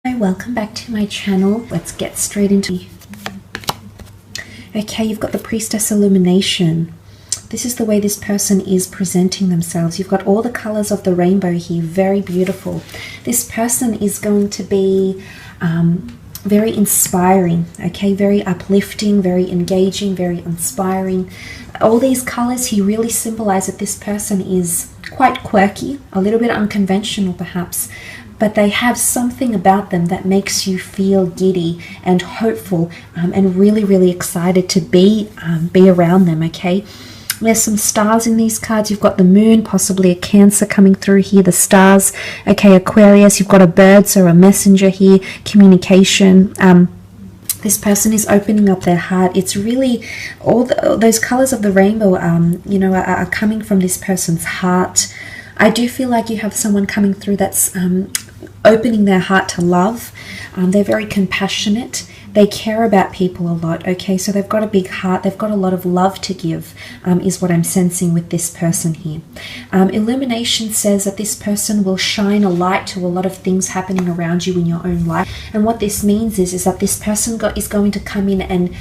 Hi, welcome back to my channel. Let's get straight into it. Okay, you've got the Priestess Illumination. This is the way this person is presenting themselves. You've got all the colors of the rainbow here, very beautiful. This person is going to be very inspiring, okay, very uplifting, very engaging, very inspiring. All these colors here really symbolize that this person is quite quirky, a little bit unconventional perhaps, but they have something about them that makes you feel giddy and hopeful and really, really excited to be around them, okay? There's some stars in these cards. You've got the moon, possibly a Cancer coming through here, the stars, okay, Aquarius. You've got a bird, so a messenger here, communication. This person is opening up their heart. It's really all those colors of the rainbow, are coming from this person's heart. I do feel like you have someone coming through that's opening their heart to love. They're very compassionate. They care about people a lot, okay? So they've got a big heart. They've got a lot of love to give, is what I'm sensing with this person here. Illumination says that this person will shine a light to a lot of things happening around you in your own life. And what this means is that this person is going to come in and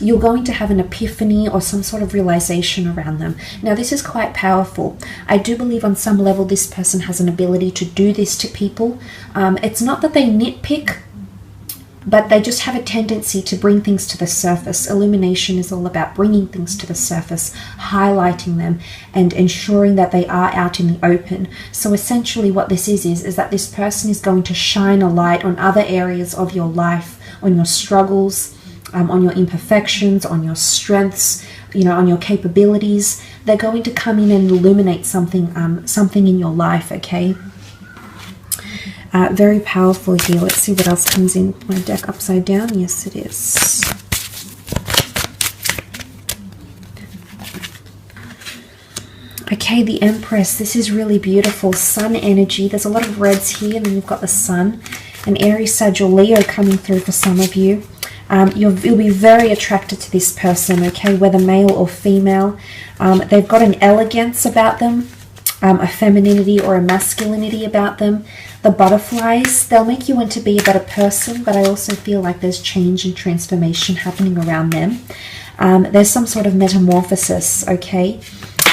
you're going to have an epiphany or some sort of realization around them. Now, this is quite powerful. I do believe on some level this person has an ability to do this to people. It's not that they nitpick, but they just have a tendency to bring things to the surface. Illumination is all about bringing things to the surface, highlighting them, and ensuring that they are out in the open. So essentially what this is that this person is going to shine a light on other areas of your life, on your struggles, on your imperfections, on your strengths, on your capabilities. They're going to come in and illuminate something in your life, okay? Very powerful here. Let's see what else comes in. My deck upside down. Yes, it is. Okay, the Empress. This is really beautiful. Sun energy. There's a lot of reds here, and then you've got the Sun. An Aries, Sag, or Leo coming through for some of you. You'll be very attracted to this person, okay, whether male or female. They've got an elegance about them, a femininity or a masculinity about them. The butterflies, they'll make you want to be a better person, but I also feel like there's change and transformation happening around them. There's some sort of metamorphosis, okay?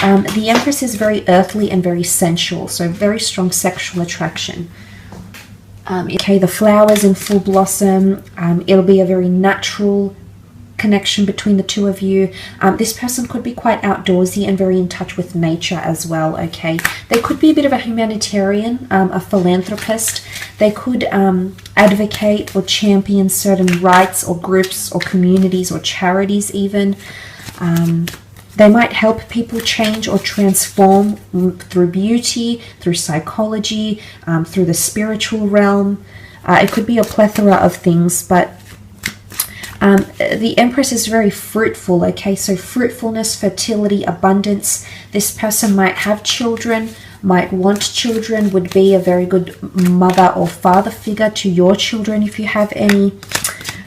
The Empress is very earthly and very sensual, so very strong sexual attraction. Okay, the flowers in full blossom. It'll be a very natural connection between the two of you. This person could be quite outdoorsy and very in touch with nature as well, okay? They could be a bit of a humanitarian, a philanthropist. They could advocate or champion certain rights or groups or communities or charities even. They might help people change or transform through beauty, through psychology, through the spiritual realm. It could be a plethora of things, but the Empress is very fruitful, okay? So fruitfulness, fertility, abundance. This person might have children, might want children, would be a very good mother or father figure to your children if you have any.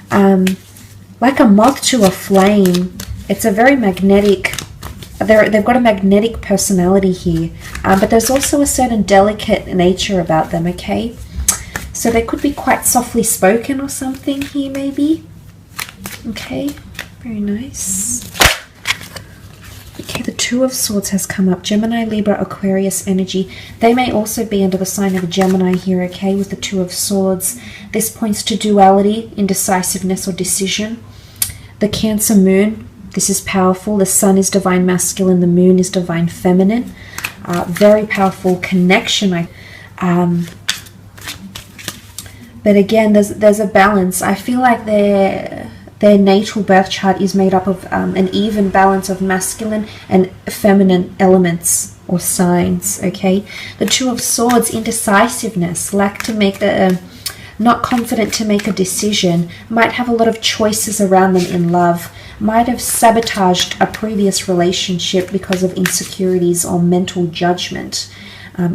Like a moth to a flame. It's a very magnetic, they've got a magnetic personality here, but there's also a certain delicate nature about them, okay? So they could be quite softly spoken or something here maybe. Okay, very nice. Okay, the Two of Swords has come up. Gemini, Libra, Aquarius energy. They may also be under the sign of a Gemini here, okay, with the Two of Swords. This points to duality, indecisiveness, or decision. The Cancer moon. This is powerful. The sun is divine masculine. The moon is divine feminine. Very powerful connection. But again, there's a balance. I feel like their natal birth chart is made up of an even balance of masculine and feminine elements or signs, okay? The Two of Swords, indecisiveness, lack to make not confident to make a decision, might have a lot of choices around them in love, might have sabotaged a previous relationship because of insecurities or mental judgment,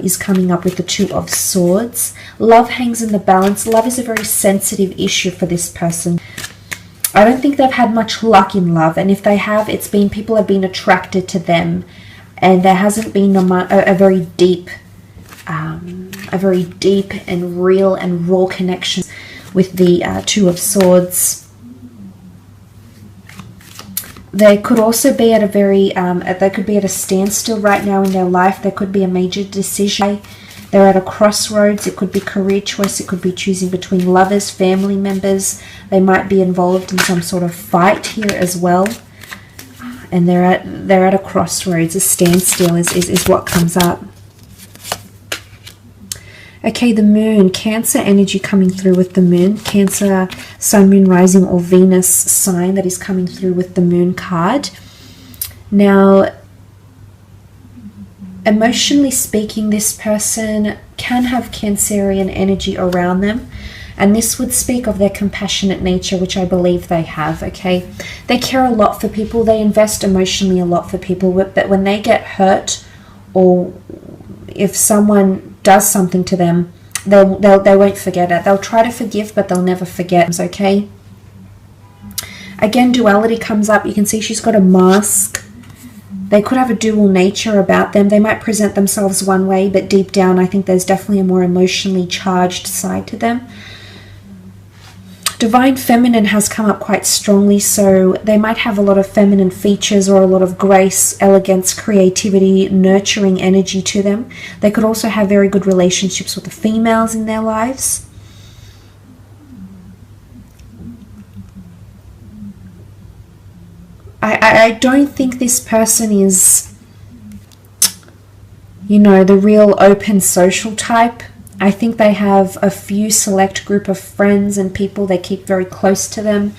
is coming up with the Two of Swords. Love hangs in the balance. Love is a very sensitive issue for this person. I don't think they've had much luck in love, and if they have, it's been people have been attracted to them, and there hasn't been a very deep a very deep and real and raw connection with the Two of Swords. They could also be at a very, they could be at a standstill right now in their life. There could be a major decision. They're at a crossroads. It could be career choice. It could be choosing between lovers, family members. They might be involved in some sort of fight here as well. And they're at a crossroads. A standstill is what comes up. Okay, the moon, Cancer energy coming through with the moon. Cancer, sun, moon, rising, or Venus sign that is coming through with the moon card. Now, emotionally speaking, this person can have Cancerian energy around them. And this would speak of their compassionate nature, which I believe they have, okay? They care a lot for people. They invest emotionally a lot for people. But when they get hurt, or if someone does something to them, they won't forget it. They'll try to forgive, but they'll never forget, okay? Again, duality comes up. You can see she's got a mask. They could have a dual nature about them. They might present themselves one way, but deep down, I think there's definitely a more emotionally charged side to them. Divine Feminine has come up quite strongly, so they might have a lot of feminine features or a lot of grace, elegance, creativity, nurturing energy to them. They could also have very good relationships with the females in their lives. I don't think this person is, you know, the real open social type. I think they have a few select group of friends and people they keep very close to them.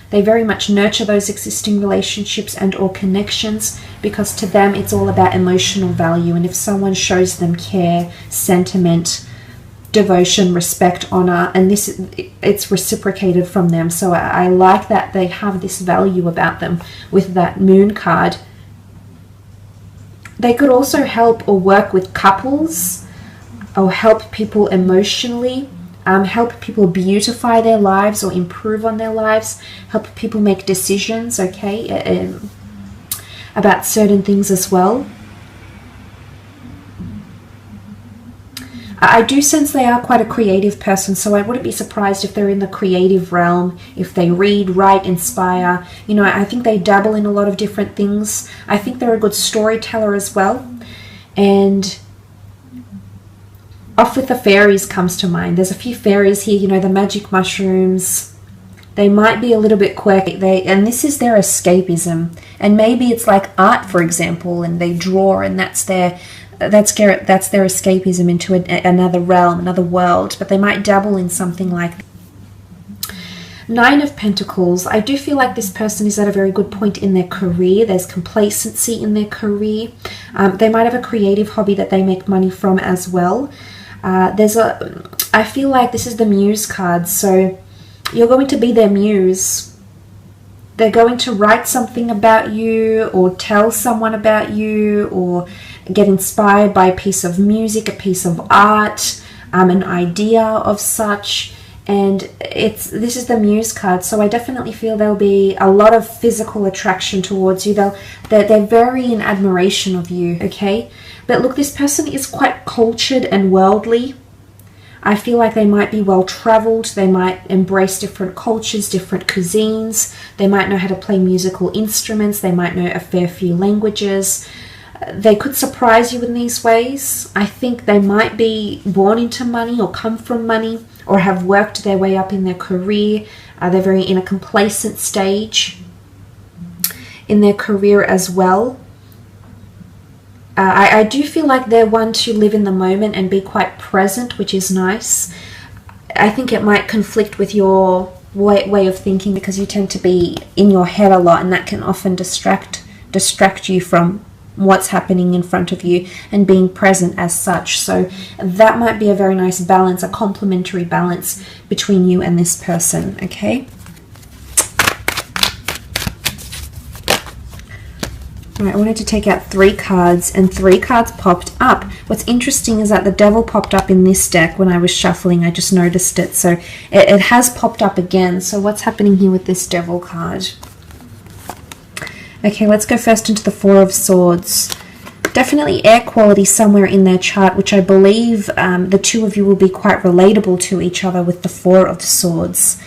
They very much nurture those existing relationships and or connections, because to them it's all about emotional value. And if someone shows them care, sentiment, devotion, respect, honor, and it's reciprocated from them. So I like that they have this value about them with that moon card. They could also help or work with couples, or help people emotionally, help people beautify their lives or improve on their lives, help people make decisions, okay, about certain things as well. I do sense they are quite a creative person, so I wouldn't be surprised if they're in the creative realm, if they read, write, inspire. You know, I think they dabble in a lot of different things. I think they're a good storyteller as well. And off with the fairies comes to mind. There's a few fairies here, you know, the magic mushrooms. They might be a little bit quirky, and this is their escapism. And maybe it's like art, for example, and they draw, and that's their escapism into another realm, another world. But they might dabble in something like that. Nine of Pentacles. I do feel like this person is at a very good point in their career. There's complacency in their career. They might have a creative hobby that they make money from as well. I feel like this is the Muse card, so you're going to be their muse. They're going to write something about you, or tell someone about you, or get inspired by a piece of music, a piece of art, an idea of such. And this is the Muse card, so I definitely feel there'll be a lot of physical attraction towards you. They're very in admiration of you, okay? But look, this person is quite cultured and worldly. I feel like they might be well-traveled. They might embrace different cultures, different cuisines. They might know how to play musical instruments. They might know a fair few languages. They could surprise you in these ways. I think they might be born into money or come from money, or have worked their way up in their career. They're very in a complacent stage in their career as well. I do feel like they're one to live in the moment and be quite present, which is nice. I think it might conflict with your way of thinking, because you tend to be in your head a lot, and that can often distract you from what's happening in front of you and being present as such. So that might be a very nice balance, a complementary balance between you and this person, okay? All right, I wanted to take out 3 cards, and 3 cards popped up. What's interesting is that the Devil popped up in this deck when I was shuffling. I just noticed it. So it has popped up again. So what's happening here with this Devil card? Okay, let's go first into the 4 of Swords. definitely air quality somewhere in their chart, which I believe the two of you will be quite relatable to each other with the Four of Swords.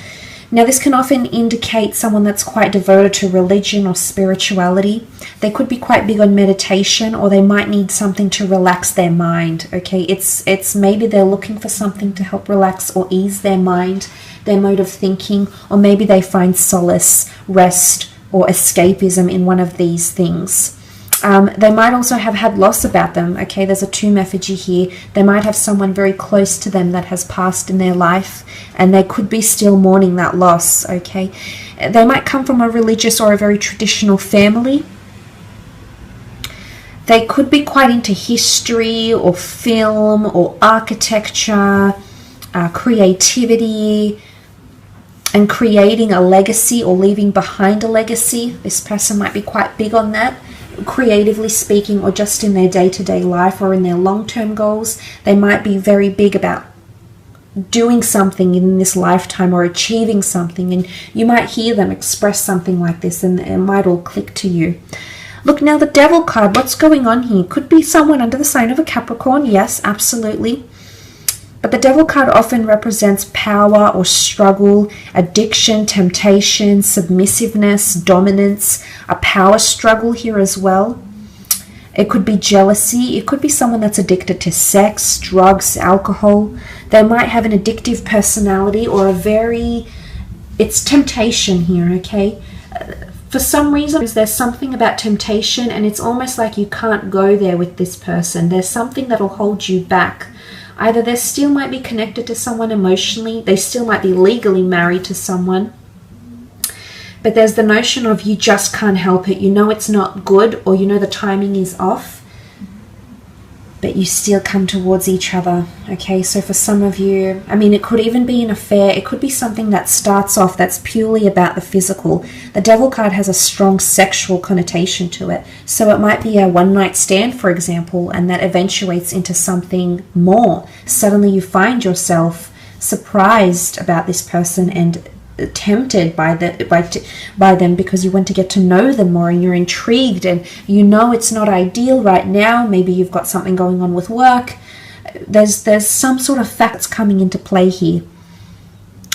Now, this can often indicate someone that's quite devoted to religion or spirituality. They could be quite big on meditation, or they might need something to relax their mind, okay? It's maybe they're looking for something to help relax or ease their mind, their mode of thinking, or maybe they find solace, rest, or escapism in one of these things. They might also have had loss about them, okay? There's a tomb effigy here. They might have someone very close to them that has passed in their life, and they could be still mourning that loss, okay? They might come from a religious or a very traditional family. They could be quite into history or film or architecture, creativity, and creating a legacy or leaving behind a legacy. This person might be quite big on that, creatively speaking, or just in their day-to-day life or in their long-term goals. They might be very big about doing something in this lifetime or achieving something, and you might hear them express something like this and it might all click to you. Look, now the Devil card, what's going on here? Could be someone under the sign of a Capricorn, yes, absolutely. But the Devil card often represents power or struggle, addiction, temptation, submissiveness, dominance, a power struggle here as well. It could be jealousy. It could be someone that's addicted to sex, drugs, alcohol. They might have an addictive personality or it's temptation here, okay? For some reason, there's something about temptation, and it's almost like you can't go there with this person. There's something that'll hold you back. Either they still might be connected to someone emotionally, they still might be legally married to someone, but there's the notion of you just can't help it. You know it's not good, or you know the timing is off, but you still come towards each other, okay? So for some of you, I mean, it could even be an affair. It could be something that starts off that's purely about the physical. The Devil card has a strong sexual connotation to it. So it might be a one-night stand, for example, and that eventuates into something more. Suddenly you find yourself surprised about this person and tempted by them because you want to get to know them more, and you're intrigued, and you know it's not ideal right now. Maybe you've got something going on with work. There's some sort of facts coming into play here.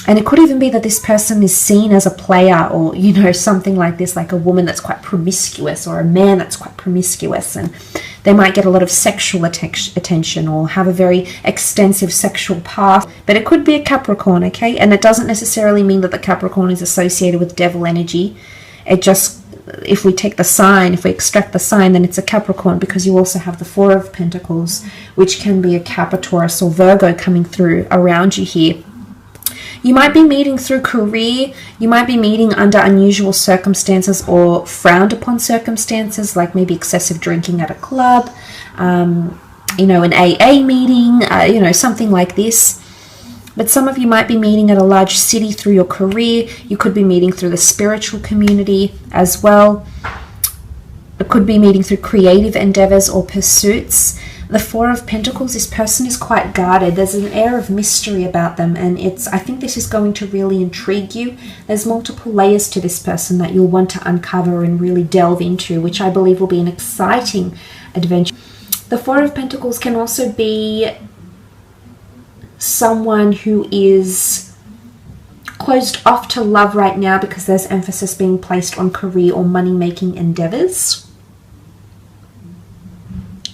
And it could even be that this person is seen as a player, or, you know, something like this, like a woman that's quite promiscuous or a man that's quite promiscuous, and they might get a lot of sexual attention or have a very extensive sexual past. But it could be a Capricorn, okay? And it doesn't necessarily mean that the Capricorn is associated with devil energy. It just, if we take the sign, if we extract the sign, then it's a Capricorn, because you also have the Four of Pentacles, which can be a Capricorn or Virgo coming through around you here. You might be meeting through career. You might be meeting under unusual circumstances or frowned upon circumstances, like maybe excessive drinking at a club, you know, an AA meeting, you know, something like this. But some of you might be meeting at a large city through your career. You could be meeting through the spiritual community as well. It could be meeting through creative endeavors or pursuits. The Four of Pentacles, this person is quite guarded. There's an air of mystery about them, and I think this is going to really intrigue you. There's multiple layers to this person that you'll want to uncover and really delve into, which I believe will be an exciting adventure. The Four of Pentacles can also be someone who is closed off to love right now because there's emphasis being placed on career or money-making endeavors.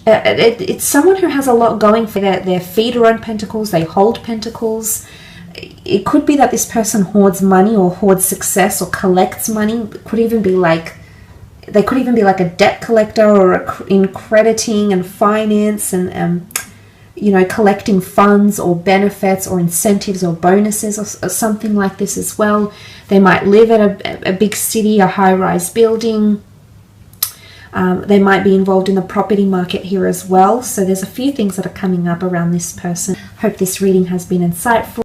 It's someone who has a lot going for their feet are on pentacles, they hold pentacles. It could be that this person hoards money or hoards success or collects money. It could even be like, they could even be like a debt collector or in crediting and finance and you know, collecting funds or benefits or incentives or bonuses or something like this as well. They might live at a big city, a high-rise building. They might be involved in the property market here as well. So there's a few things that are coming up around this person. Hope this reading has been insightful.